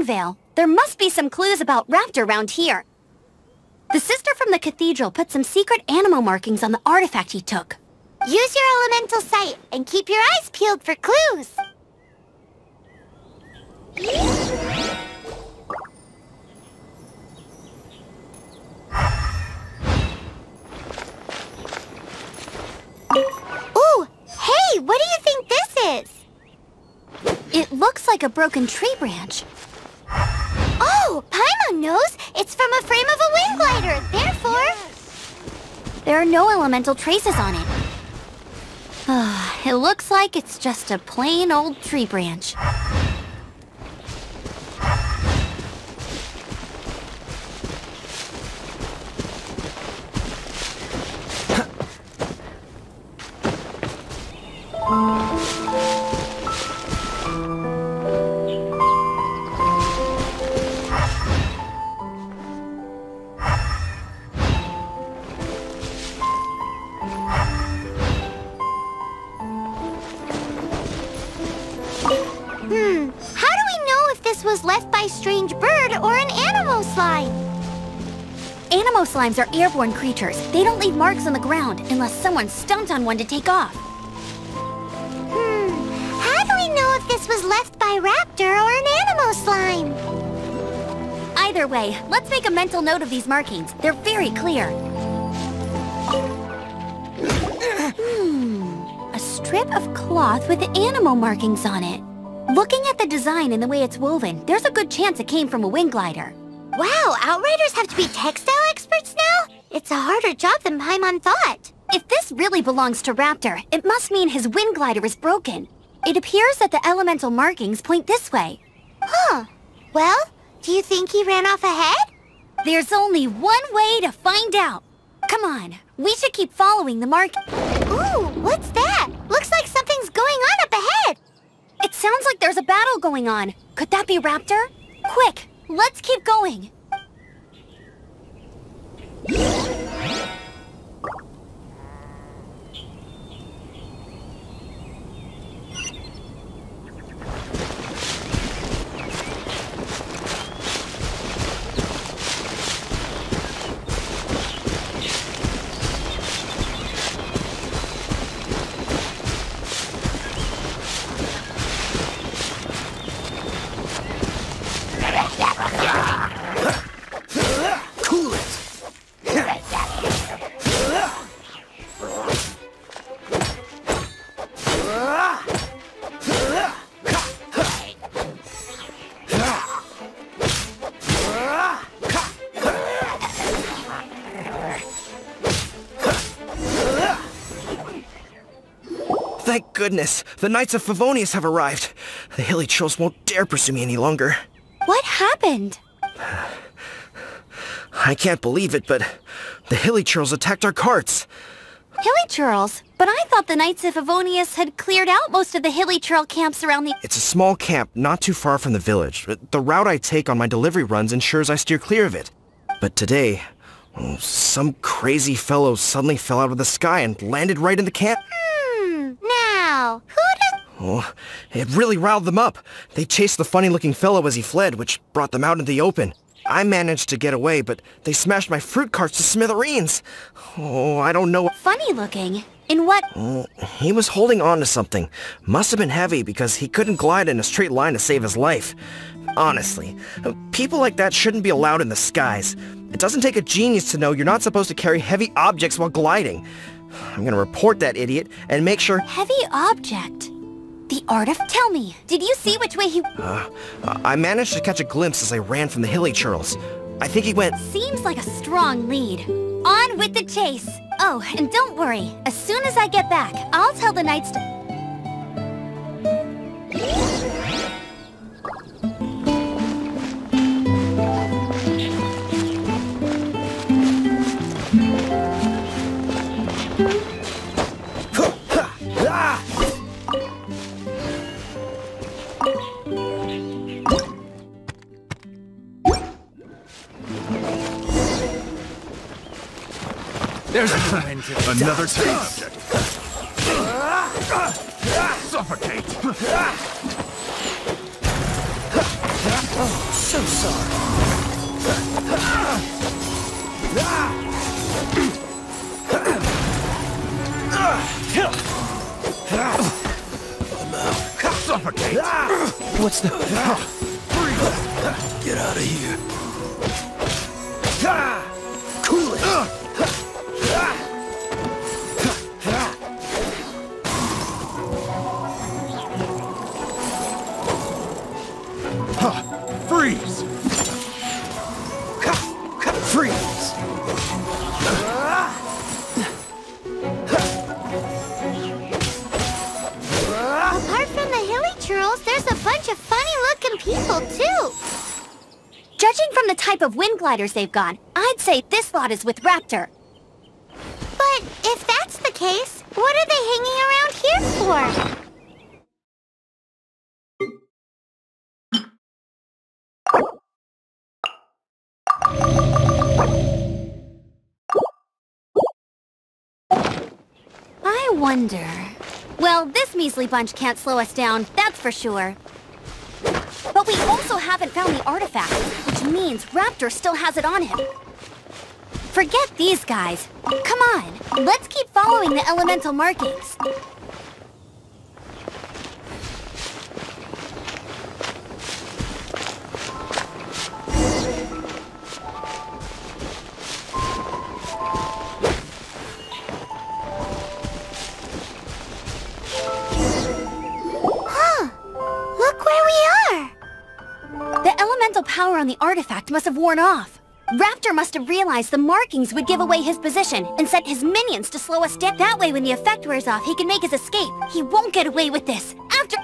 Veil. There must be some clues about Raptor around here. The sister from the cathedral put some secret animal markings on the artifact he took. Use your elemental sight and keep your eyes peeled for clues. Ooh! Hey, what do you think this is? It looks like a broken tree branch. Oh, Paimon knows! It's from a frame of a wing glider, therefore... There are no elemental traces on it. It looks like it's just a plain old tree branch. How do we know if this was left by a strange bird or an animo slime? Animo slimes are airborne creatures. They don't leave marks on the ground unless someone stomped on one to take off. How do we know if this was left by Raptor or an animo slime? Either way, let's make a mental note of these markings. They're very clear. A strip of cloth with animo markings on it. Looking at the design and the way it's woven, there's a good chance it came from a wing glider. Wow, Outriders have to be textile experts now? It's a harder job than Paimon thought. If this really belongs to Raptor, it must mean his wing glider is broken. It appears that the elemental markings point this way. Huh. Well, do you think he ran off ahead? There's only one way to find out. Come on, we should keep following the mark. Ooh, what's that? Looks like something's going on up ahead. It sounds like there's a battle going on. Could that be Raptor? Quick, let's keep going. Thank goodness, the Knights of Favonius have arrived. The hilly trolls won't dare pursue me any longer. What happened? I can't believe it, but the hilly trolls attacked our carts. Hilly churls? But I thought the Knights of Favonius had cleared out most of the hilly churl camps around the... It's a small camp not too far from the village. The route I take on my delivery runs ensures I steer clear of it. But today, some crazy fellow suddenly fell out of the sky and landed right in the camp. Now, who did... Oh, it really riled them up. They chased the funny-looking fellow as he fled, which brought them out into the open. I managed to get away, but they smashed my fruit carts to smithereens. Oh, I don't know... Funny looking? In what... He was holding on to something. Must have been heavy because he couldn't glide in a straight line to save his life. Honestly, people like that shouldn't be allowed in the skies. It doesn't take a genius to know you're not supposed to carry heavy objects while gliding. I'm gonna report that idiot and make sure... Heavy object? The art of... Tell me, did you see which way he... I managed to catch a glimpse as I ran from the hilly churls. I think he went... Seems like a strong lead. On with the chase! Oh, and don't worry. As soon as I get back, I'll tell the Knights to... There's another taste. Suffocate. Oh, so Suffocate! What's the... Get out of here. Cool it! Freeze! Freeze! Apart from the hilly churls, there's a bunch of funny-looking people, too. Judging from the type of wind gliders they've got, I'd say this lot is with Raptor. But if that's the case, what are they hanging around here for? I wonder... Well, this measly bunch can't slow us down, that's for sure. But we also haven't found the artifact, which means Raptor still has it on him. Forget these guys. Come on, let's keep following the elemental markings. Look where we are! The elemental power on the artifact must have worn off. Raptor must have realized the markings would give away his position and sent his minions to slow us down. That way, when the effect wears off, he can make his escape. He won't get away with this. After...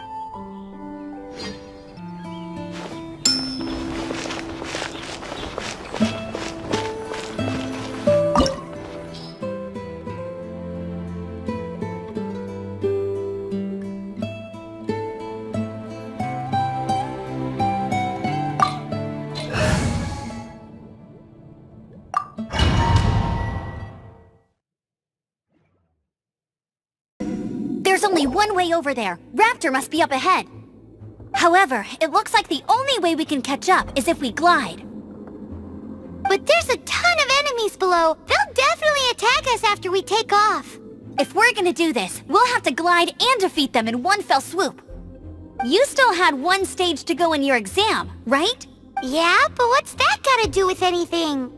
There's only one way over there. Raptor must be up ahead. However, it looks like the only way we can catch up is if we glide. But there's a ton of enemies below. They'll definitely attack us after we take off. If we're gonna do this, we'll have to glide and defeat them in one fell swoop. You still had one stage to go in your exam, right? Yeah, but what's that gotta do with anything?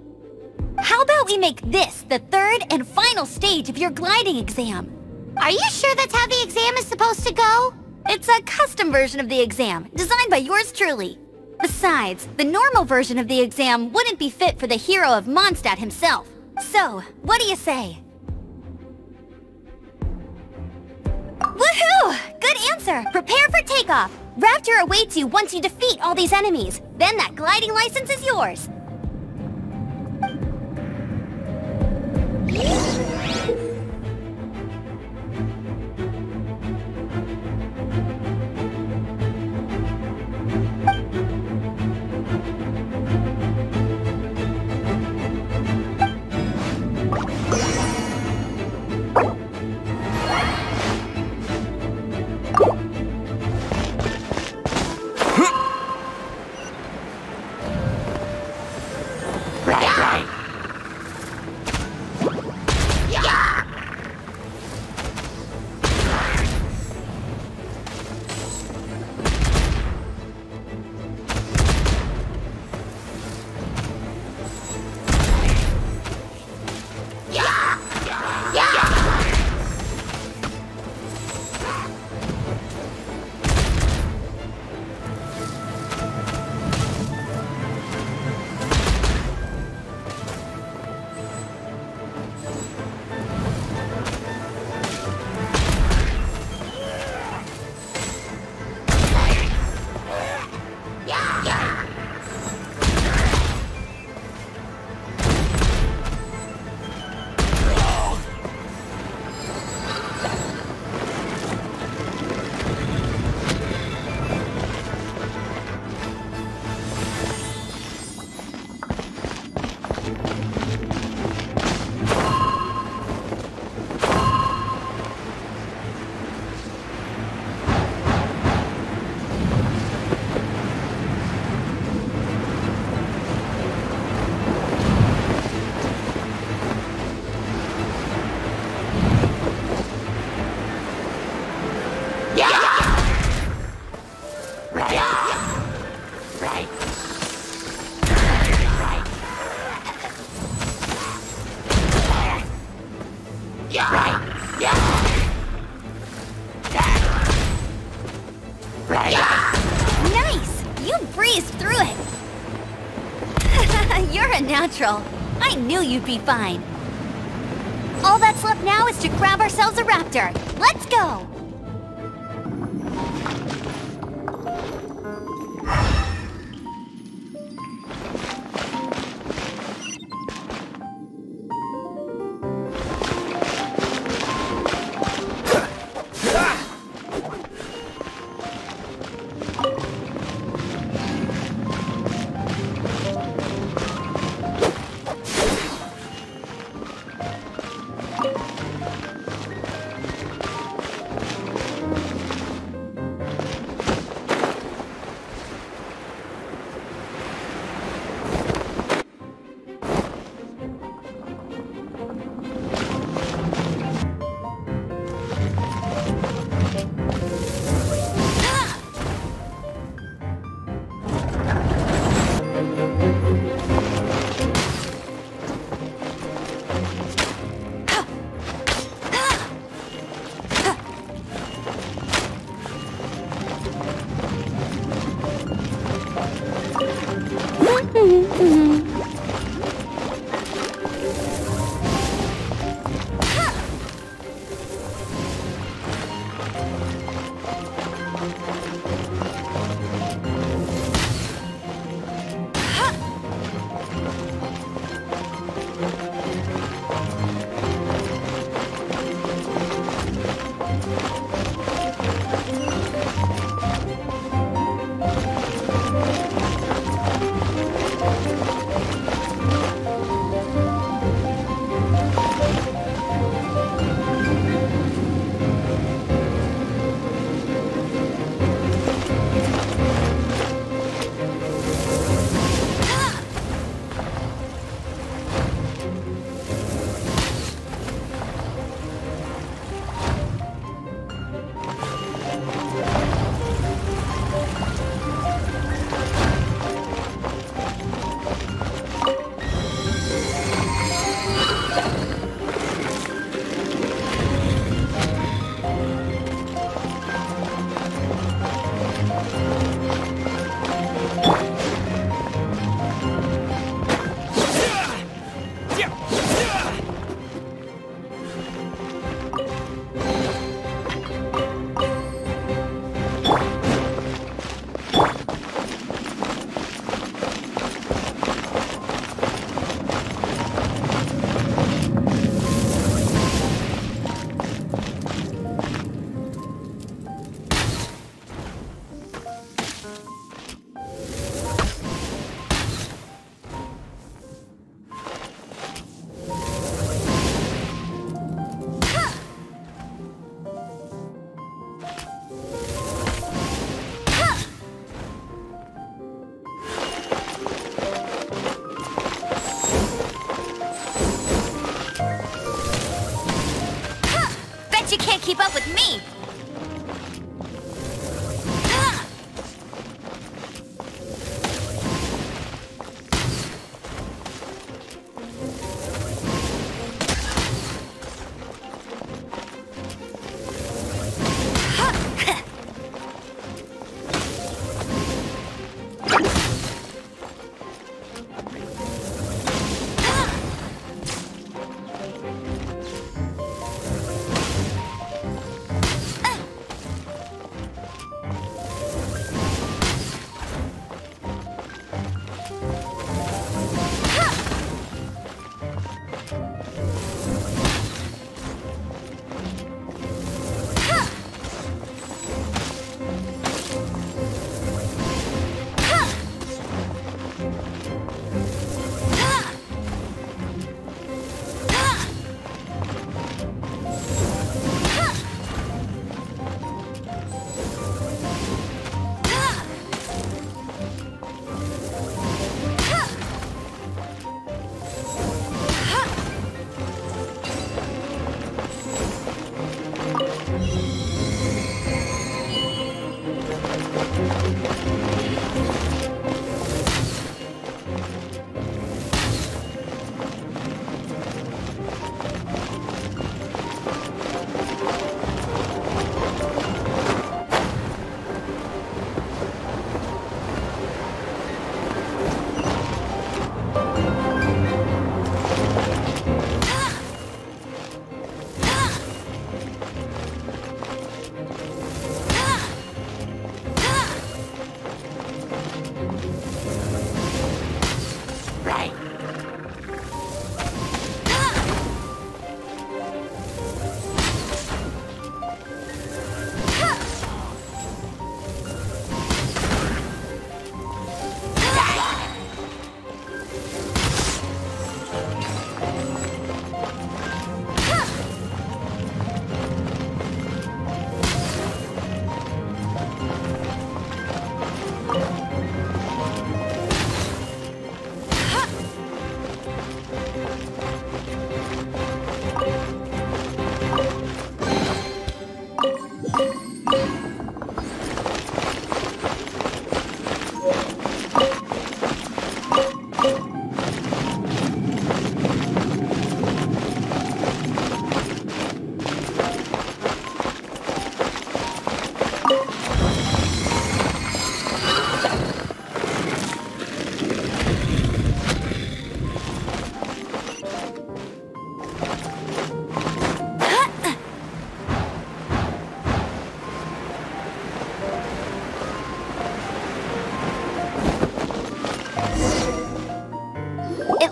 How about we make this the third and final stage of your gliding exam? Are you sure that's how the exam is supposed to go? It's a custom version of the exam, designed by yours truly. Besides, the normal version of the exam wouldn't be fit for the hero of Mondstadt himself. So, what do you say? Woohoo! Good answer! Prepare for takeoff! Raptor awaits you once you defeat all these enemies. Then that gliding license is yours. Nice! You breezed through it! You're a natural. I knew you'd be fine. All that's left now is to grab ourselves a raptor. Let's go! keep up with me!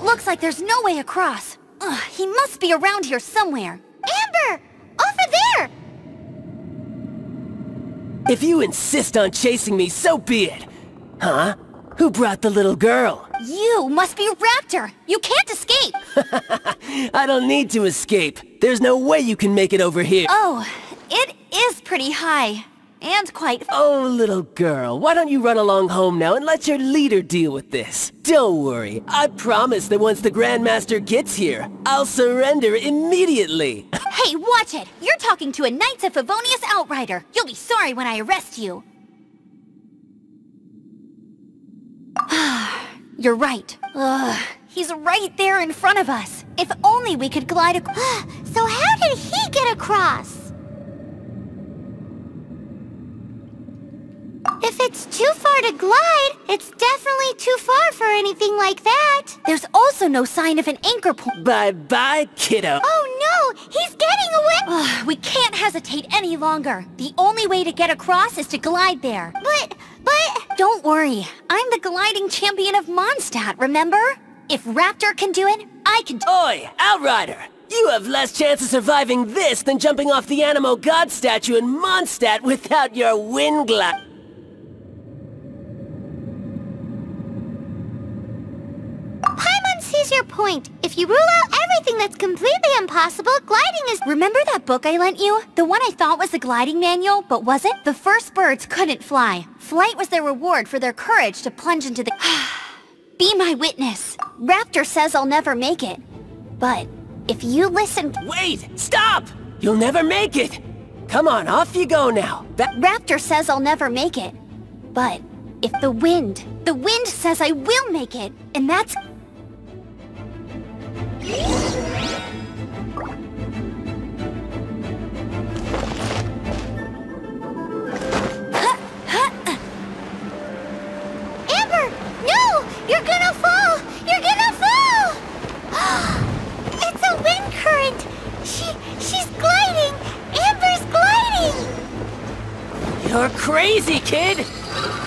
looks like there's no way across. Ugh, he must be around here somewhere. Amber! Over there! If you insist on chasing me, so be it. Huh? Who brought the little girl? You must be Raptor! You can't escape! I don't need to escape. There's no way you can make it over here. Oh, it is pretty high. And quite... Oh, little girl, why don't you run along home now and let your leader deal with this? Don't worry, I promise that once the Grandmaster gets here, I'll surrender immediately. Hey, watch it! You're talking to a Knights of Favonius outrider. You'll be sorry when I arrest you. You're right. Ugh, he's right there in front of us. If only we could glide So how did he get across? If it's too far to glide, it's definitely too far for anything like that. There's also no sign of an anchor point. Bye-bye, kiddo. Oh no! He's getting away! Ugh, we can't hesitate any longer. The only way to get across is to glide there. But... Don't worry. I'm the gliding champion of Mondstadt, remember? If Raptor can do it, I can do it. Oi, Outrider! You have less chance of surviving this than jumping off the Animo God statue in Mondstadt without your wind glide. Paimon sees your point. If you rule out everything that's completely impossible, gliding is... Remember that book I lent you? The one I thought was the gliding manual, but wasn't? The first birds couldn't fly. Flight was their reward for their courage to plunge into the... Be my witness. Raptor says I'll never make it. But if you listen... Wait! Stop! You'll never make it! Come on, off you go now. Raptor says I'll never make it. But if the wind says I will make it, and that's... Amber! No! You're gonna fall! You're gonna fall! It's a wind current! She's gliding! Amber's gliding! You're crazy, kid!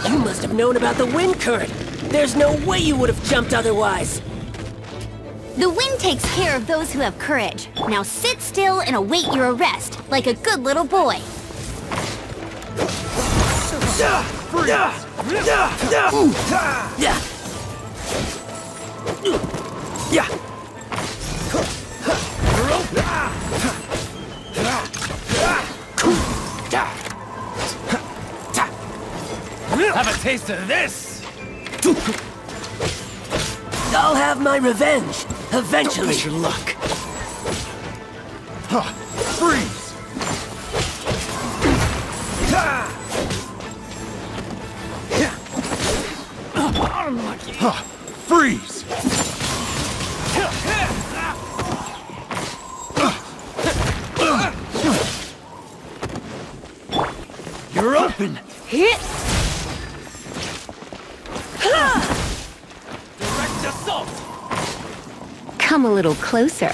You must have known about the wind current. There's no way you would have jumped otherwise. The wind takes care of those who have courage. Now sit still and await your arrest, like a good little boy. Have a taste of this! I'll have my revenge, eventually. Don't miss your luck. Freeze! Freeze! You're open! Hit! Direct assault! Come a little closer.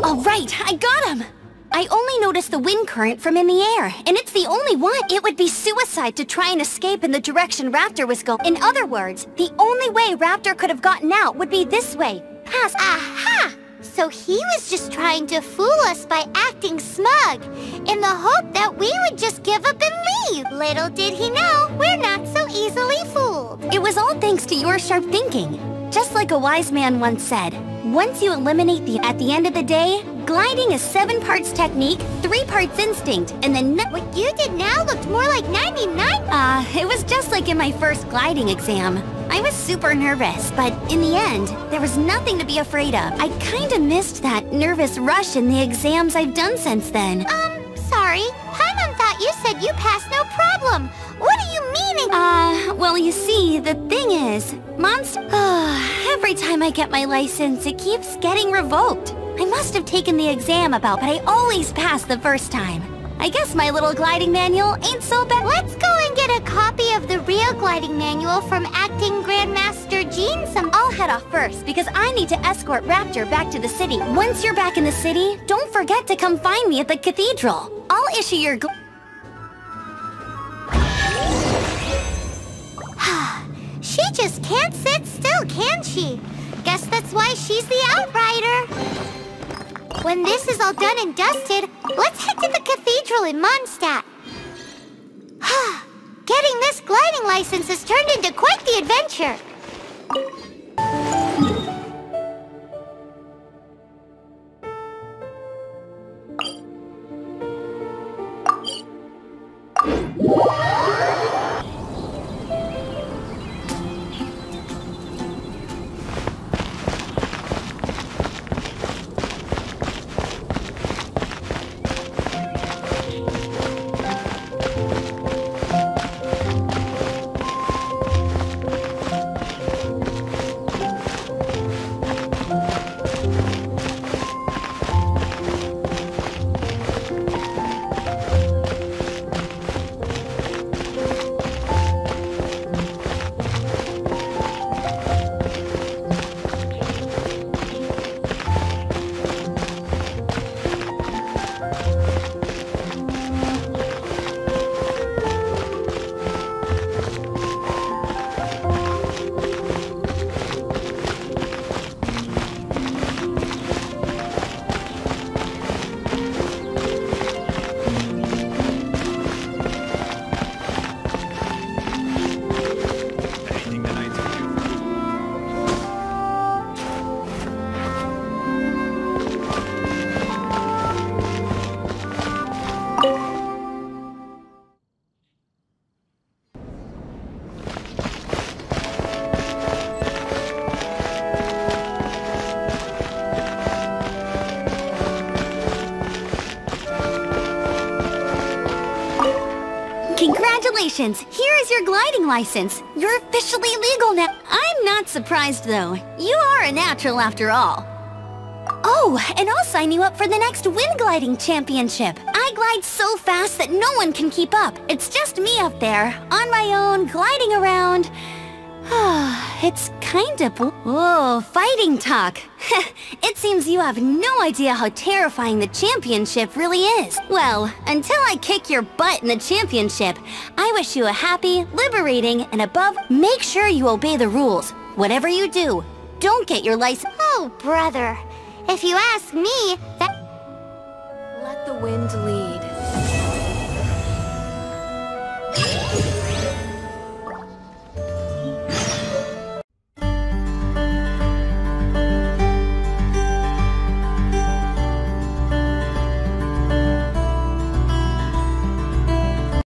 All right, I got him! I only noticed the wind current from in the air, and it's the only one. It would be suicide to try and escape in the direction Raptor was going. In other words, the only way Raptor could have gotten out would be this way, past... Aha! So he was just trying to fool us by acting smug, in the hope that we would just give up and leave. Little did he know, we're not so easily fooled. It was all thanks to your sharp thinking. Just like a wise man once said, once you eliminate at the end of the day, gliding is 7 parts technique, 3 parts instinct, and then What you did now looked more like 99. It was just like in my first gliding exam. I was super nervous, but in the end, there was nothing to be afraid of. I kinda missed that nervous rush in the exams I've done since then. Sorry. Paimon thought you said you passed no problem. What do you mean? Well, you see, the thing is, every time I get my license, it keeps getting revoked. I must have taken the exam but I always pass the first time. I guess my little gliding manual ain't so bad. Let's go and get a copy of the real gliding manual from Acting Grandmaster Jean I'll head off first because I need to escort Raptor back to the city. Once you're back in the city, don't forget to come find me at the cathedral. I'll issue your She just can't sit still, can she? Guess that's why she's the Outrider. When this is all done and dusted, let's head to the cathedral in Mondstadt. Getting this gliding license has turned into quite the adventure. Congratulations! Here is your gliding license. You're officially legal now. I'm not surprised, though. You are a natural after all. Oh, and I'll sign you up for the next wind gliding championship. I glide so fast that no one can keep up. It's just me up there, on my own, gliding around. It's kinda Whoa, fighting talk. It seems you have no idea how terrifying the championship really is. Well, until I kick your butt in the championship, I wish you a happy, liberating, and above, make sure you obey the rules. Whatever you do, don't get your license. Oh, brother. If you ask me, that... Let the wind lead.